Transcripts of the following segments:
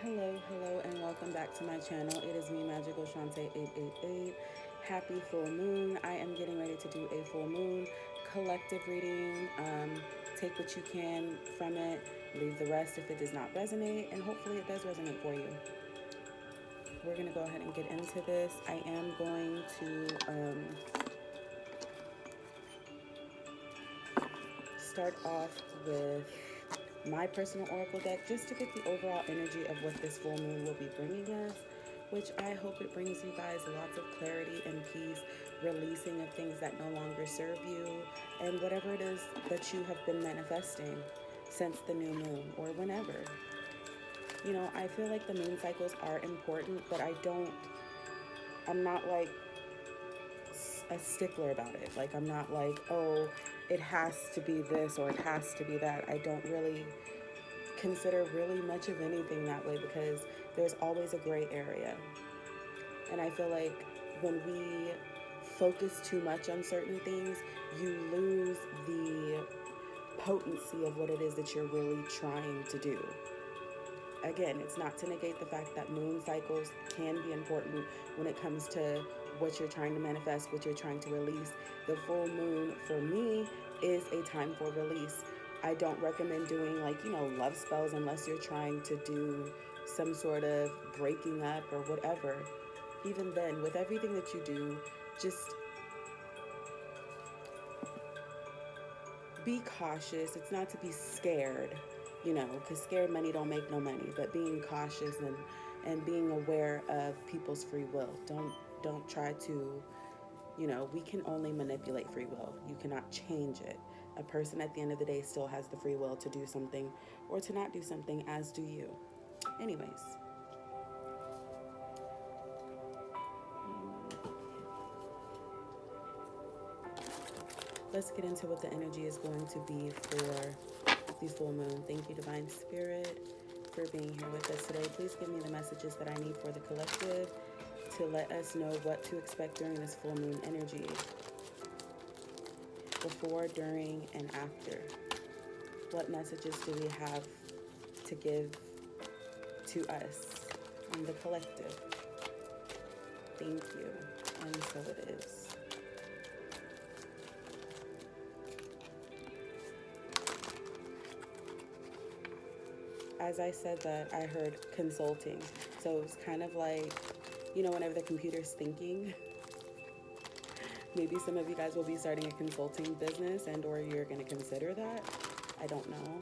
Hello, and welcome back to my channel. It is me, Magical Shante 888. Happy full moon. I am getting ready to do a full moon collective reading. Take what you can from it, leave the rest if it does not resonate, and hopefully it does resonate for you. We're going to go ahead and get into this. I am going to start off with my personal oracle deck just to get the overall energy of what this full moon will be bringing us, which I hope it brings you guys lots of clarity and peace, releasing of things that no longer serve you, and whatever it is that you have been manifesting since the new moon or whenever. I feel like the moon cycles are important, but I'm not like a stickler about it. Like, I'm not like, oh, it has to be this or it has to be that. I don't really consider really much of anything that way because there's always a gray area. And I feel like when we focus too much on certain things, you lose the potency of what it is that you're really trying to do. Again, it's not to negate the fact that moon cycles can be important when it comes to what you're trying to manifest, what you're trying to release. The full moon for me is a time for release. I don't recommend doing love spells unless you're trying to do some sort of breaking up or whatever. Even then, with everything that you do, just be cautious. It's not to be scared, because scared money don't make no money, but being cautious and being aware of people's free will. Don't try to, we can only manipulate free will. You cannot change it. A person at the end of the day still has the free will to do something or to not do something, as do you. Anyways, let's get into what the energy is going to be for the full moon. Thank you, Divine Spirit, for being here with us today. Please give me the messages that I need for the collective to let us know what to expect during this full moon energy, before, during, and after. What messages do we have to give to us and the collective? Thank you. And so it is. As I said that, I heard consulting. So it's kind of like, whenever the computer's thinking, maybe some of you guys will be starting a consulting business and or you're going to consider that. I don't know.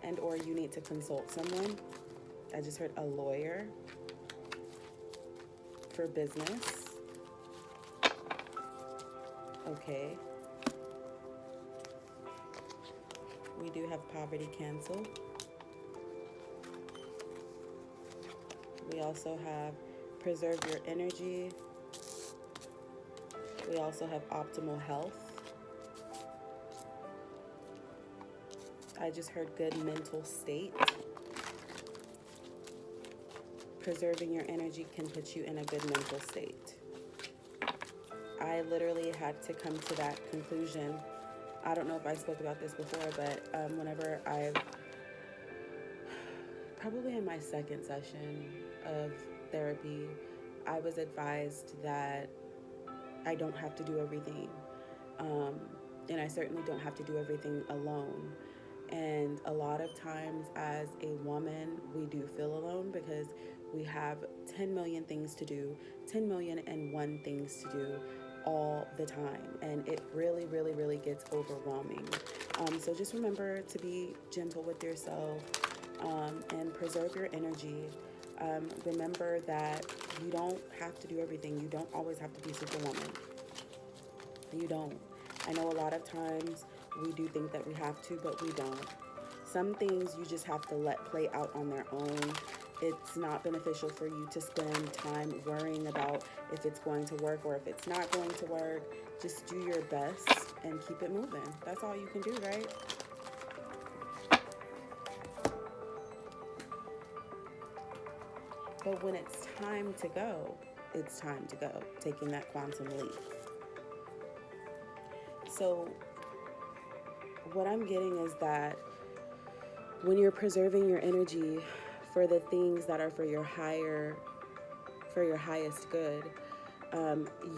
And or you need to consult someone. I just heard a lawyer for business. Okay. We do have poverty cancel. We also have preserve your energy. We also have optimal health. I just heard good mental state. Preserving your energy can put you in a good mental state. I literally had to come to that conclusion. I don't know if I spoke about this before, but whenever probably in my second session of therapy, I was advised that I don't have to do everything. And I certainly don't have to do everything alone. And a lot of times as a woman, we do feel alone because we have 10 million things to do, 10 million and one things to do all the time. And it really, really, really gets overwhelming. So just remember to be gentle with yourself and preserve your energy. Remember that you don't have to do everything. You don't always have to be Superwoman. You don't. I know a lot of times we do think that we have to, but we don't. Some things you just have to let play out on their own. It's not beneficial for you to spend time worrying about if it's going to work or if it's not going to work. Just do your best and keep it moving. That's all you can do, right? But when it's time to go, it's time to go, taking that quantum leap. So what I'm getting is that when you're preserving your energy for the things that are for your highest good,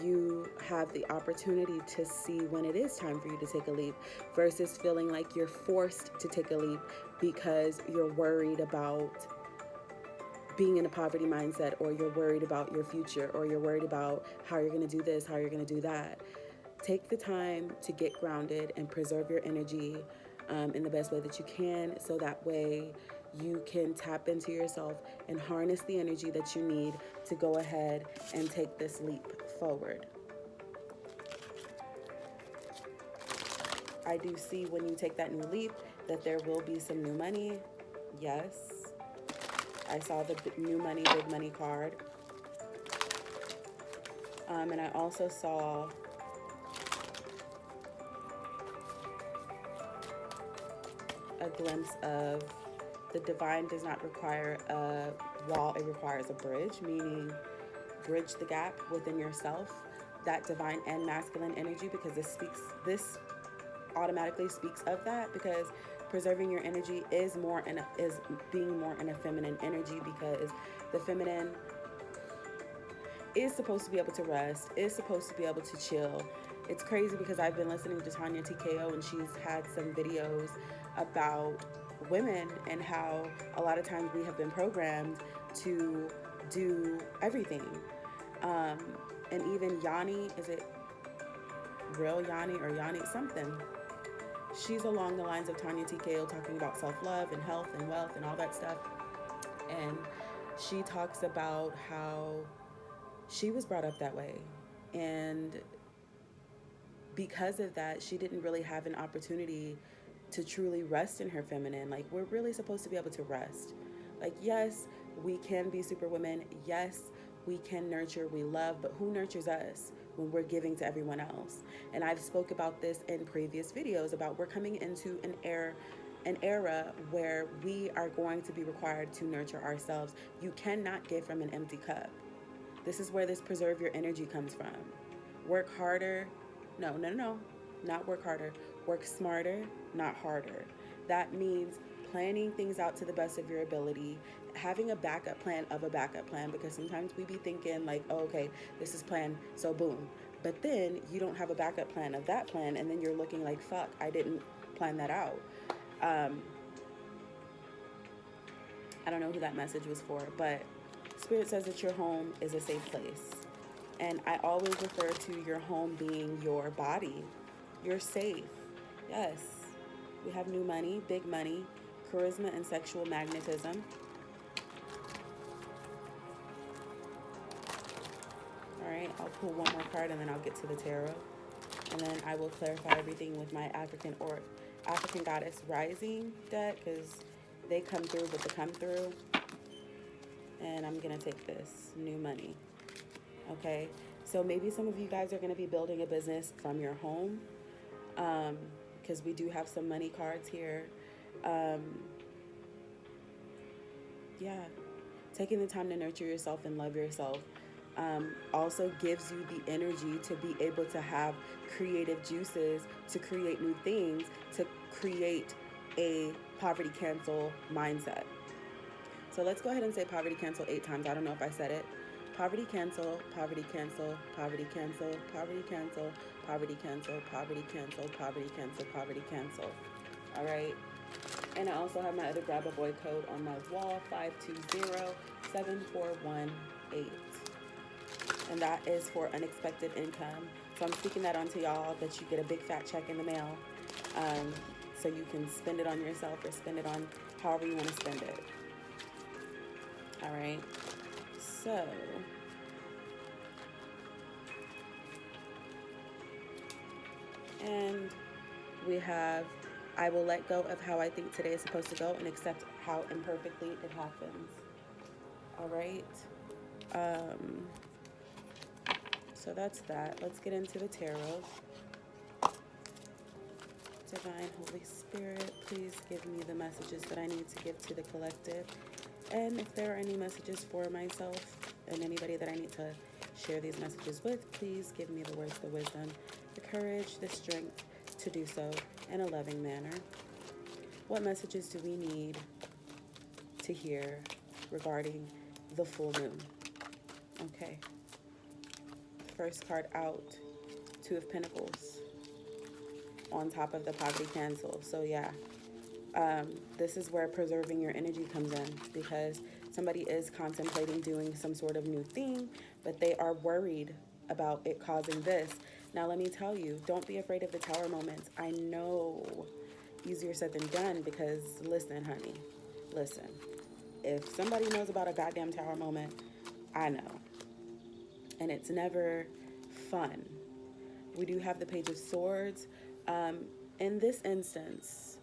you have the opportunity to see when it is time for you to take a leap versus feeling like you're forced to take a leap because you're worried about being in a poverty mindset, or you're worried about your future, or you're worried about how you're going to do this, how you're going to do that. Take the time to get grounded and preserve your energy in the best way that you can, so that way you can tap into yourself and harness the energy that you need to go ahead and take this leap forward. I do see when you take that new leap that there will be some new money. Yes. I saw the new money, big money card. And I also saw a glimpse of the divine does not require a wall, it requires a bridge, meaning bridge the gap within yourself, that divine and masculine energy, because this automatically speaks of that, because preserving your energy is being more in a feminine energy, because the feminine is supposed to be able to rest, is supposed to be able to chill. It's crazy because I've been listening to Tanya TKO, and she's had some videos about women and how a lot of times we have been programmed to do everything. And even Yanni, is it real Yanni or Yanni something? She's along the lines of Tanya TKO, talking about self-love and health and wealth and all that stuff. And she talks about how she was brought up that way. And because of that, she didn't really have an opportunity to truly rest in her feminine. Like, we're really supposed to be able to rest. Like, yes, we can be superwomen. Yes, we can nurture, we love, but who nurtures us when we're giving to everyone else? And I've spoke about this in previous videos about we're coming into an era where we are going to be required to nurture ourselves. You cannot give from an empty cup. This is where this preserve your energy comes from. Work harder. No, not work harder. Work smarter, not harder. That means planning things out to the best of your ability, having a backup plan of a backup plan, because sometimes we be thinking like, oh, okay, this is planned, so boom. But then you don't have a backup plan of that plan, and then you're looking like, fuck, I didn't plan that out. I don't know who that message was for, but Spirit says that your home is a safe place. And I always refer to your home being your body. You're safe. Yes. We have new money, big money, charisma, and sexual magnetism. All right, I'll pull one more card and then I'll get to the tarot. And then I will clarify everything with my African Goddess Rising deck, because they come through with the come through. And I'm going to take this, new money. Okay, so maybe some of you guys are going to be building a business from your home, because we do have some money cards here. Yeah, taking the time to nurture yourself and love yourself also gives you the energy to be able to have creative juices, to create new things, to create a poverty cancel mindset. So let's go ahead and say poverty cancel 8 times. I don't know if I said it. Poverty cancel, poverty cancel, poverty cancel, poverty cancel, poverty cancel, poverty cancel, poverty cancel, poverty cancel. All right. And I also have my other Grab a Boy code on my wall, 520741 And that is for unexpected income. So I'm speaking that onto y'all, that you get a big fat check in the mail. So you can spend it on yourself or spend it on however you want to spend it. All right. So, and we have, I will let go of how I think today is supposed to go and accept how imperfectly it happens. All right. So that's that. Let's get into the tarot. Divine Holy Spirit, please give me the messages that I need to give to the collective. And if there are any messages for myself and anybody that I need to share these messages with, please give me the words, the wisdom, the courage, the strength to do so in a loving manner. What messages do we need to hear regarding the full moon. Okay. First card out, Two of Pentacles on top of the poverty cancel. So yeah, this is where preserving your energy comes in, because somebody is contemplating doing some sort of new thing, but they are worried about it causing this. Now, let me tell you, don't be afraid of the tower moments. I know, easier said than done, because listen, honey, listen. If somebody knows about a goddamn tower moment, I know. And it's never fun. We do have the Page of Swords. In this instance,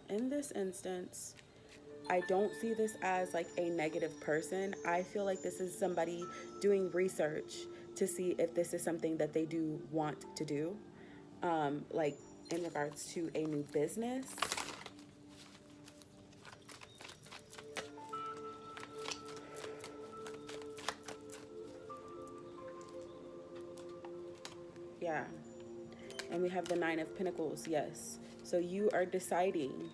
I don't see this as like a negative person. I feel like this is somebody doing research to see if this is something that they do want to do, like in regards to a new business. Yeah. And we have the Nine of Pentacles, yes. So you are deciding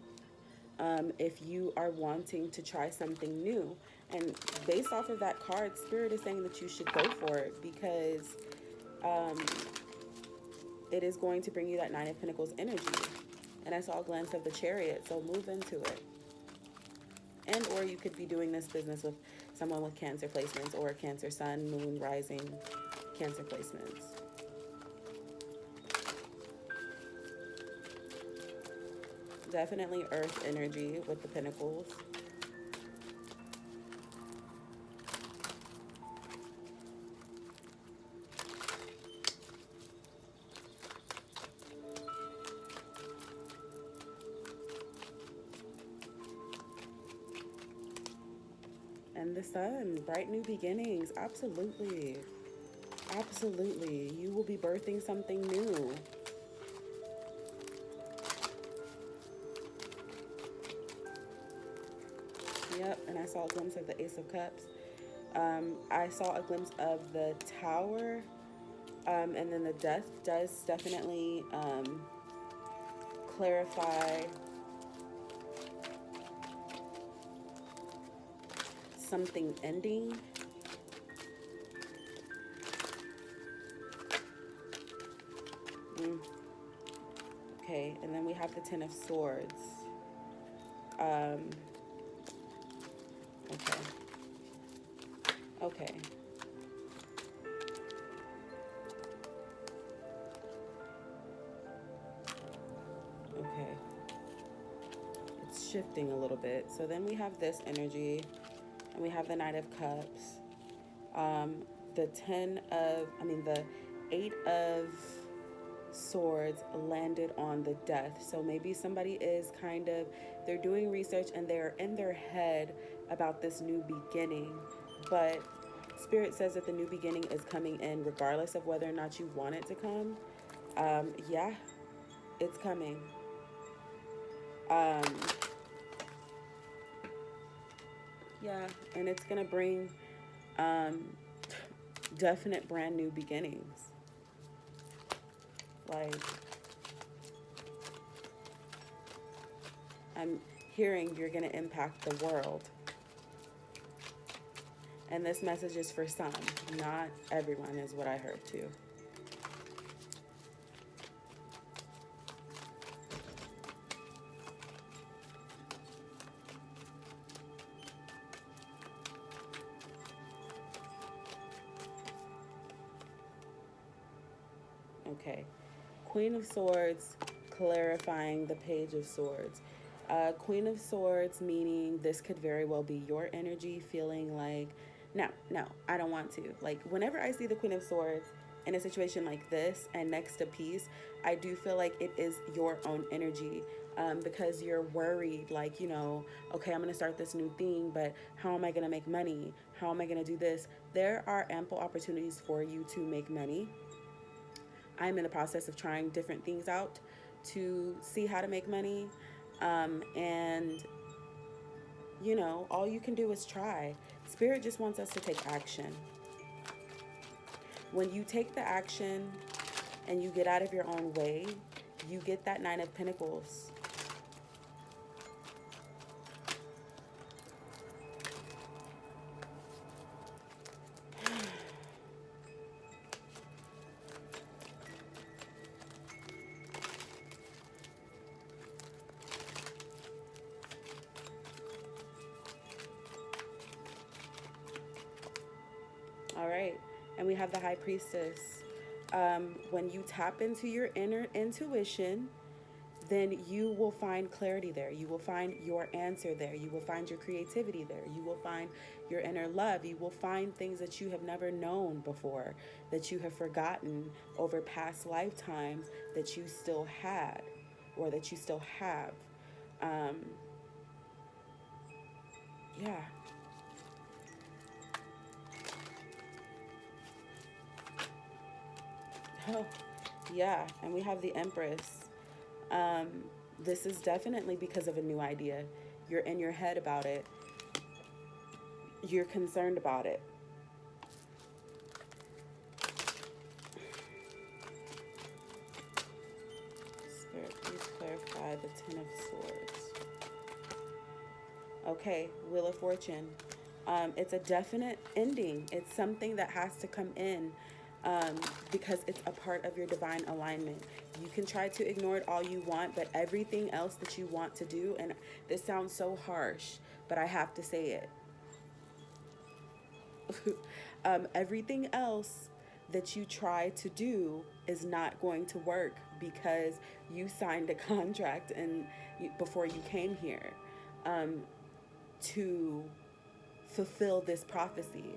if you are wanting to try something new. And based off of that card, Spirit is saying that you should go for it, because it is going to bring you that Nine of Pentacles energy. And I saw a glance of the Chariot, so move into it. And or you could be doing this business with someone with Cancer placements, or Cancer Sun, Moon, Rising, Cancer placements. Definitely earth energy with the Pentacles. And the Sun, bright new beginnings. Absolutely. Absolutely. You will be birthing something new. Yep, and I saw a glimpse of the Ace of Cups. I saw a glimpse of the Tower, and then the Death does definitely clarify something ending. Okay, and then we have the Ten of Swords. Okay. Okay. Okay. It's shifting a little bit. So then we have this energy, and we have the Knight of Cups. The the Eight of Swords landed on the Death. So maybe somebody is they're doing research and they're in their head about this new beginning, but Spirit says that the new beginning is coming in regardless of whether or not you want it to come. Yeah, it's coming. Yeah, and it's gonna bring definite brand new beginnings. Like, I'm hearing you're gonna impact the world. And this message is for some, not everyone, is what I heard too. Okay. Queen of Swords, clarifying the Page of Swords. Queen of Swords, meaning this could very well be your energy feeling like, no, I don't want to. Like, whenever I see the Queen of Swords in a situation like this and next to peace, I do feel like it is your own energy, because you're worried, like, okay, I'm going to start this new thing, but how am I going to make money? How am I going to do this? There are ample opportunities for you to make money. I'm in the process of trying different things out to see how to make money. And, all you can do is try. Spirit just wants us to take action. When you take the action and you get out of your own way, you get that Nine of Pentacles. All right. And we have the High Priestess. When you tap into your inner intuition, then you will find clarity there. You will find your answer there. You will find your creativity there. You will find your inner love. You will find things that you have never known before, that you have forgotten over past lifetimes that you still had or that you still have. Um, yeah. Oh, yeah. And we have the Empress. Um, this is definitely because of a new idea. You're in your head about it. You're concerned about it. Spirit, please clarify the Ten of Swords. Okay, Wheel of Fortune. It's a definite ending. It's something that has to come in because it's a part of your divine alignment. You can try to ignore it all you want, but everything else that you want to do, and this sounds so harsh, but I have to say it. Everything else that you try to do is not going to work because you signed a contract and before you came here to fulfill this prophecy.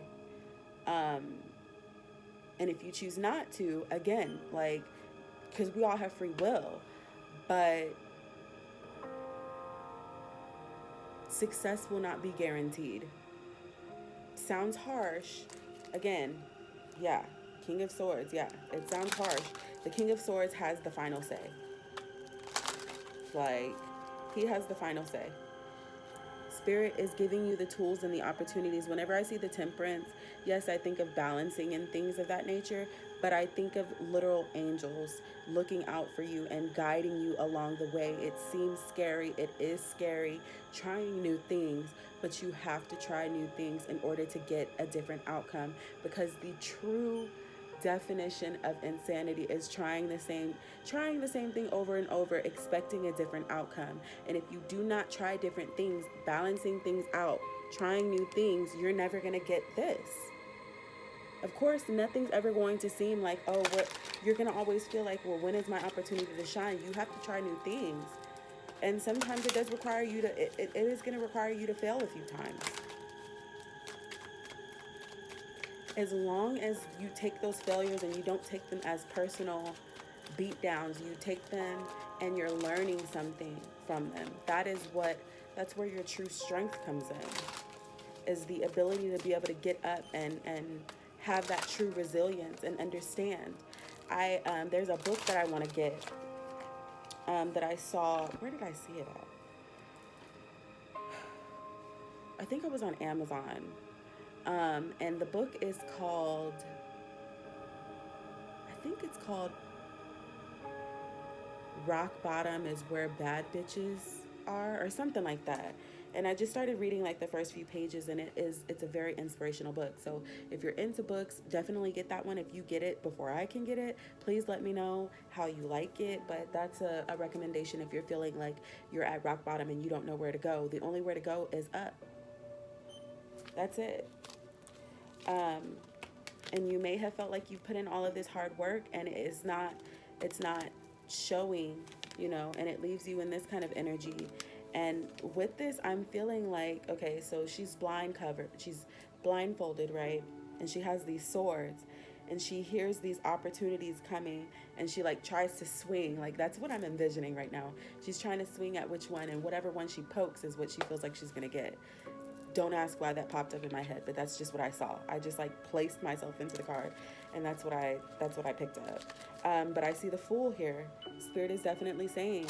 Um, and if you choose not to, again, like, because we all have free will, but success will not be guaranteed. Sounds harsh. Again, yeah, King of Swords, yeah, it sounds harsh. The King of Swords has the final say. Like, he has the final say. Spirit is giving you the tools and the opportunities. Whenever I see the Temperance, yes, I think of balancing and things of that nature, but I think of literal angels looking out for you and guiding you along the way. It seems scary. It is scary, trying new things, but you have to try new things in order to get a different outcome, because the true definition of insanity is trying the same thing over and over, expecting a different outcome. And if you do not try different things, balancing things out, trying new things, you're never going to get this. Of course, nothing's ever going to seem like, oh, what, you're going to always feel like, well, when is my opportunity to shine? You have to try new things. And sometimes it does require you to, it is going to require you to fail a few times. As long as you take those failures and you don't take them as personal beatdowns, you take them and you're learning something from them. That's where your true strength comes in, is the ability to be able to get up and have that true resilience and understand. There's a book that I want to get that I saw. Where did I see it at? I think it was on Amazon. And the book is called, I think it's called Rock Bottom is Where Bad Bitches Are, or something like that. And I just started reading like the first few pages, and it's a very inspirational book. So if you're into books, definitely get that one. If you get it before I can get it, please let me know how you like it. But that's a recommendation if you're feeling like you're at rock bottom and you don't know where to go. The only where to go is up. That's it. And you may have felt like you've put in all of this hard work and it's not showing, and it leaves you in this kind of energy. And with this, I'm feeling like, okay, so she's she's blindfolded, right? And she has these swords and she hears these opportunities coming and she like tries to swing. Like, that's what I'm envisioning right now. She's trying to swing at which one, and whatever one she pokes is what she feels like she's gonna get. Don't ask why that popped up in my head, but that's just what I saw. I just like placed myself into the card, and that's what I picked up. But I see the Fool here. Spirit is definitely saying,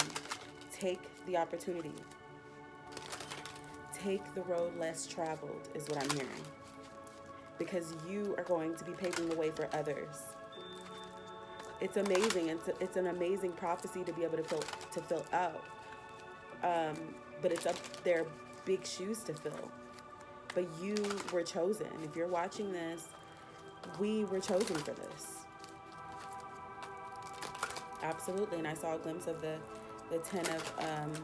take the opportunity. Take the road less traveled is what I'm hearing, because you are going to be paving the way for others. It's amazing. It's an amazing prophecy to be able to fill out. But it's up there, big shoes to fill. But you were chosen. If you're watching this, we were chosen for this. Absolutely. And I saw a glimpse of the Ten of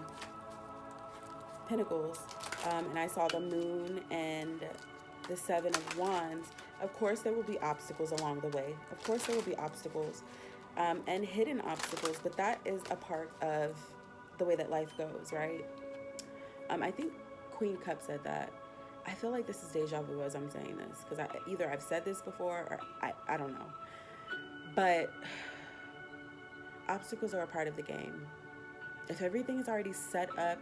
Pentacles. And I saw the moon and the Seven of Wands, of course there will be obstacles along the way. Of course there will be obstacles, and hidden obstacles, but that is a part of the way that life goes, right? I think Queen Cup said that. I feel like this is deja vu as I'm saying this, because either I've said this before or I don't know. But obstacles are a part of the game. If everything is already set up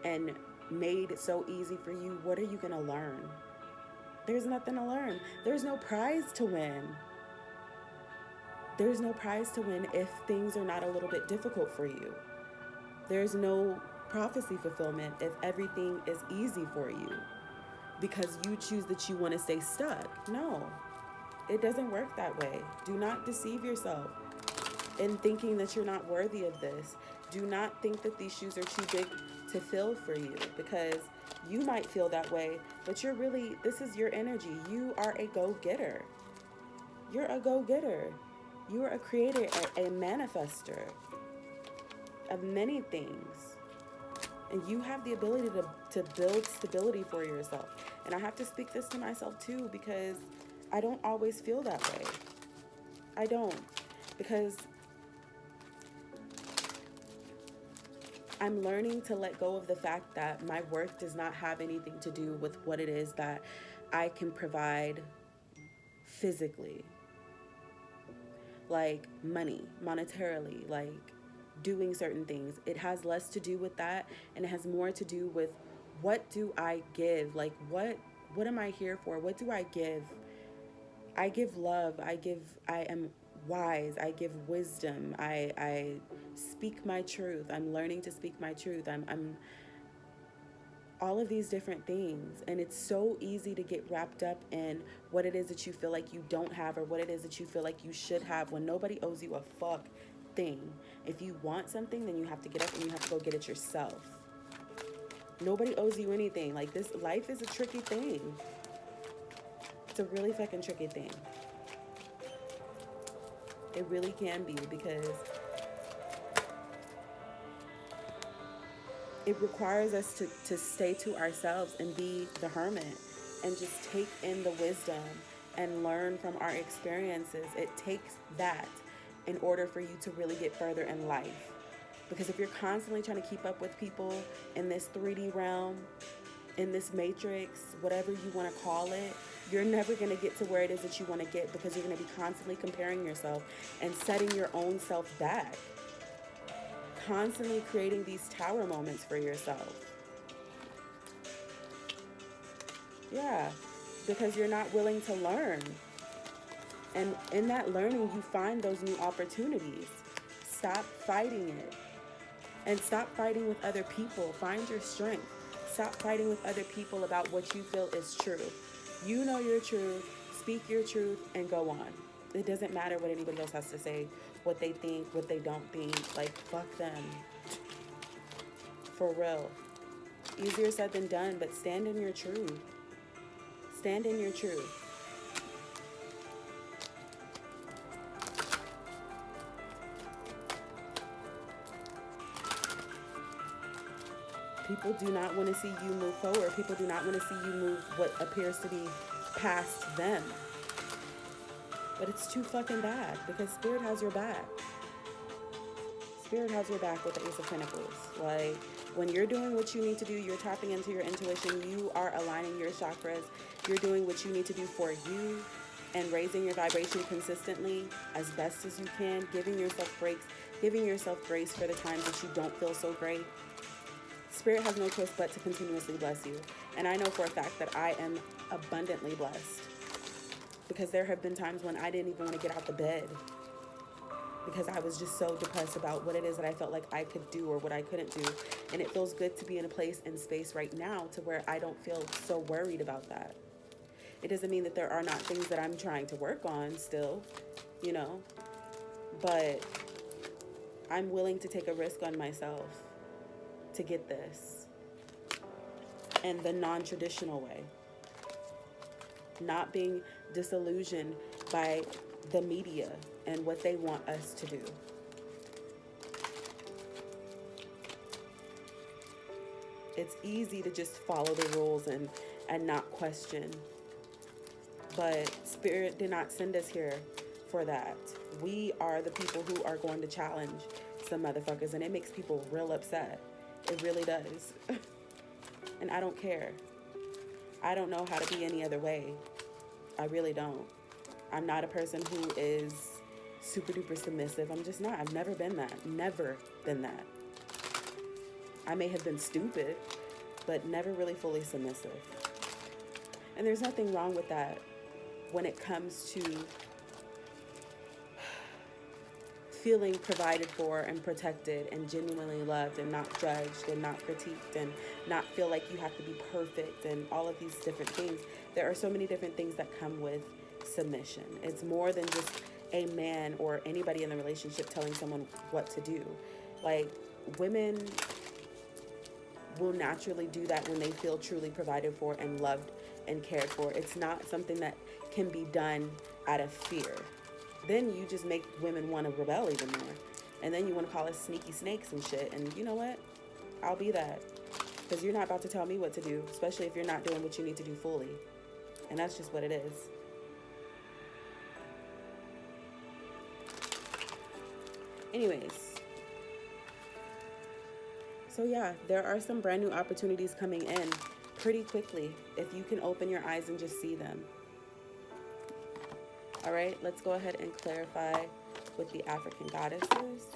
and made so easy for you, what are you going to learn? There's nothing to learn. There's no prize to win. There's no prize to win if things are not a little bit difficult for you. There's no prophecy fulfillment if everything is easy for you because you choose that you want to stay stuck. No, it doesn't work that way. Do not deceive yourself in thinking that you're not worthy of this. Do not think that these shoes are too big to fill for you, because you might feel that way, but this is your energy. You are a go-getter. You're a go-getter. You are a creator, a manifester of many things. And you have the ability to build stability for yourself. And I have to speak this to myself too, because I don't always feel that way. I don't. Because I'm learning to let go of the fact that my worth does not have anything to do with what it is that I can provide physically. Like money, monetarily, like doing certain things. It has less to do with that, and it has more to do with what do I give? Like what am I here for? What do I give? I give love. I am wise. I give wisdom. I speak my truth. I'm learning to speak my truth. I'm all of these different things. And it's so easy to get wrapped up in what it is that you feel like you don't have, or what it is that you feel like you should have, when nobody owes you a fuck thing. If you want something, then you have to get up and you have to go get it yourself. Nobody owes you anything. Like, this life is a tricky thing. It's a really fucking tricky thing. It really can be, because it requires us to stay to ourselves and be the hermit and just take in the wisdom and learn from our experiences. It takes that in order for you to really get further in life. Because if you're constantly trying to keep up with people in this 3D realm, in this matrix, whatever you want to call it, you're never going to get to where it is that you want to get, because you're going to be constantly comparing yourself and setting your own self back. Constantly creating these tower moments for yourself. Yeah, because you're not willing to learn. And in that learning, you find those new opportunities. Stop fighting it. And stop fighting with other people. Find your strength. Stop fighting with other people about what you feel is true. You know your truth, speak your truth, and go on. It doesn't matter what anybody else has to say, what they think, what they don't think. Like, fuck them. For real. Easier said than done, but stand in your truth. Stand in your truth. People do not want to see you move forward. People do not want to see you move what appears to be past them. But it's too fucking bad, because Spirit has your back. Spirit has your back with the Ace of Pentacles. Like, when you're doing what you need to do, you're tapping into your intuition, you are aligning your chakras, you're doing what you need to do for you, and raising your vibration consistently as best as you can, giving yourself breaks, giving yourself grace for the times that you don't feel so great. Spirit has no choice but to continuously bless you. And I know for a fact that I am abundantly blessed, because there have been times when I didn't even want to get out the bed, because I was just so depressed about what it is that I felt like I could do or what I couldn't do. And it feels good to be in a place and space right now to where I don't feel so worried about that. It doesn't mean that there are not things that I'm trying to work on still, you know, but I'm willing to take a risk on myself to get this, and the non-traditional way. Not being disillusioned by the media and what they want us to do. It's easy to just follow the rules and not question. But Spirit did not send us here for that. We are the people who are going to challenge some motherfuckers, and it makes people real upset. It really does. And I don't care. I don't know how to be any other way. I really don't. I'm not a person who is super duper submissive. I'm just not. I've never been that. Never been that. I may have been stupid, but never really fully submissive. And there's nothing wrong with that when it comes to feeling provided for and protected and genuinely loved and not judged and not critiqued and not feel like you have to be perfect and all of these different things. There are so many different things that come with submission. It's more than just a man or anybody in the relationship telling someone what to do. Like, women will naturally do that when they feel truly provided for and loved and cared for. It's not something that can be done out of fear. Then you just make women want to rebel even more. And then you want to call us sneaky snakes and shit. And you know what? I'll be that. Because you're not about to tell me what to do, especially if you're not doing what you need to do fully. And that's just what it is. Anyways. So yeah, there are some brand new opportunities coming in pretty quickly if you can open your eyes and just see them. All right, let's go ahead and clarify with the African goddesses.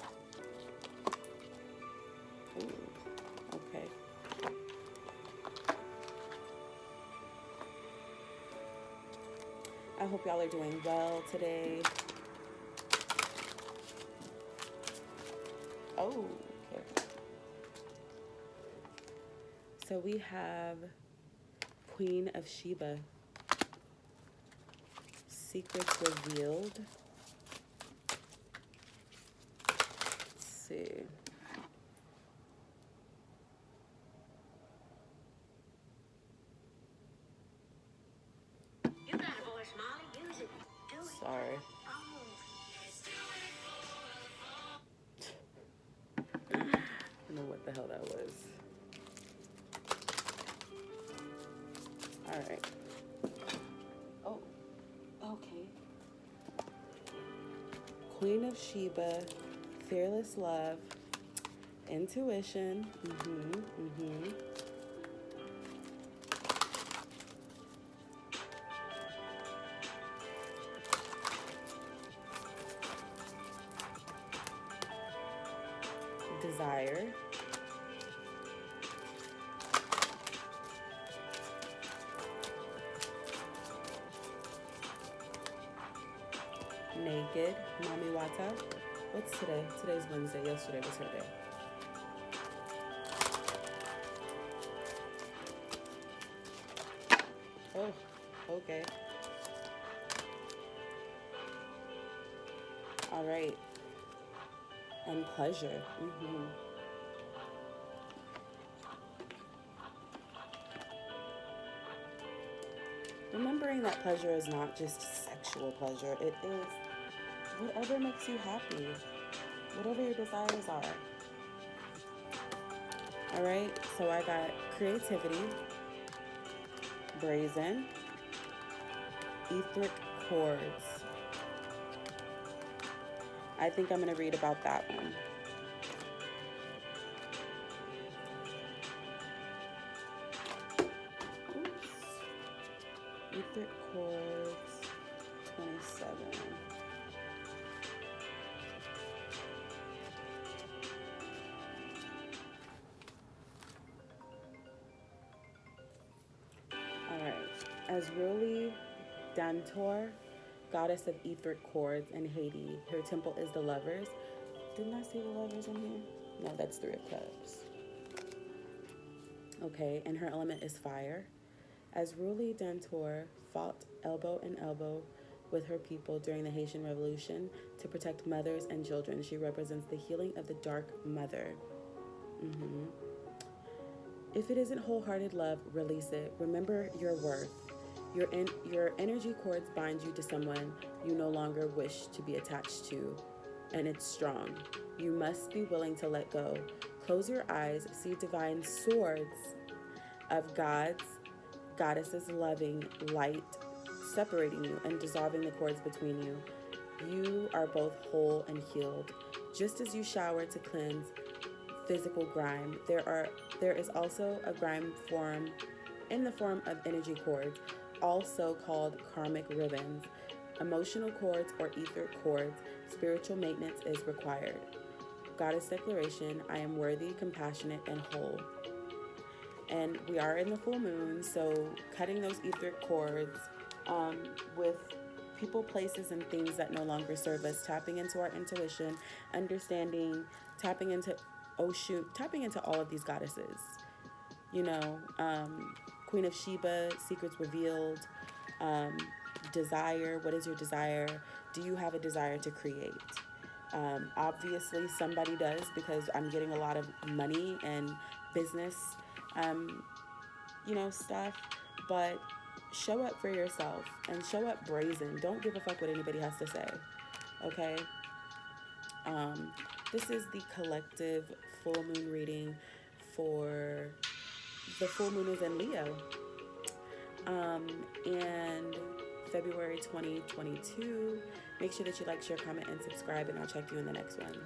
Ooh, okay. I hope y'all are doing well today. Oh, okay. So we have Queen of Sheba. Secrets revealed. Let's see. You got a voice, Molly. Use it. Do it. Sorry. I don't know what the hell that was. All right. Oh, okay. Queen of Sheba, fearless love, intuition. Desire. Naked, Mami Wata. What's today? Today's Wednesday. Yesterday was her day. Oh, okay. All right. And pleasure. Remembering that pleasure is not just sexual pleasure. It is whatever makes you happy. Whatever your desires are. All right. So I got creativity, brazen, etheric chords. I think I'm going to read about that one. Oops. Etheric chords, 27. All right. Azruli Dantor, goddess of etheric chords in Haiti. Her temple is the Lovers. Didn't I see the Lovers in here? No, that's Three of Cups. Okay, and her element is fire. Azruli Dantor fought elbow in elbow with her people during the Haitian Revolution to protect mothers and children. She represents the healing of the Dark Mother. If it isn't wholehearted love, release it. Remember your worth. Your energy cords bind you to someone you no longer wish to be attached to, and it's strong. You must be willing to let go. Close your eyes, see divine swords of gods, goddesses, loving, light, separating you and dissolving the cords between you. You are both whole and healed. Just as you shower to cleanse physical grime, there is also a grime form in the form of energy cords, also called karmic ribbons. Emotional cords or ether cords, spiritual maintenance is required. Goddess declaration, I am worthy, compassionate, and whole. And we are in the full moon, so cutting those etheric cords with people, places, and things that no longer serve us, tapping into our intuition, understanding, tapping into tapping into all of these goddesses. You know, Queen of Sheba, secrets revealed, desire, what is your desire? Do you have a desire to create? Obviously, somebody does, because I'm getting a lot of money and business, stuff. But show up for yourself and show up brazen. Don't give a fuck what anybody has to say. Okay? This is the collective full moon reading for the full moon is in Leo. And February 2022. Make sure that you like, share, comment, and subscribe, and I'll check you in the next one.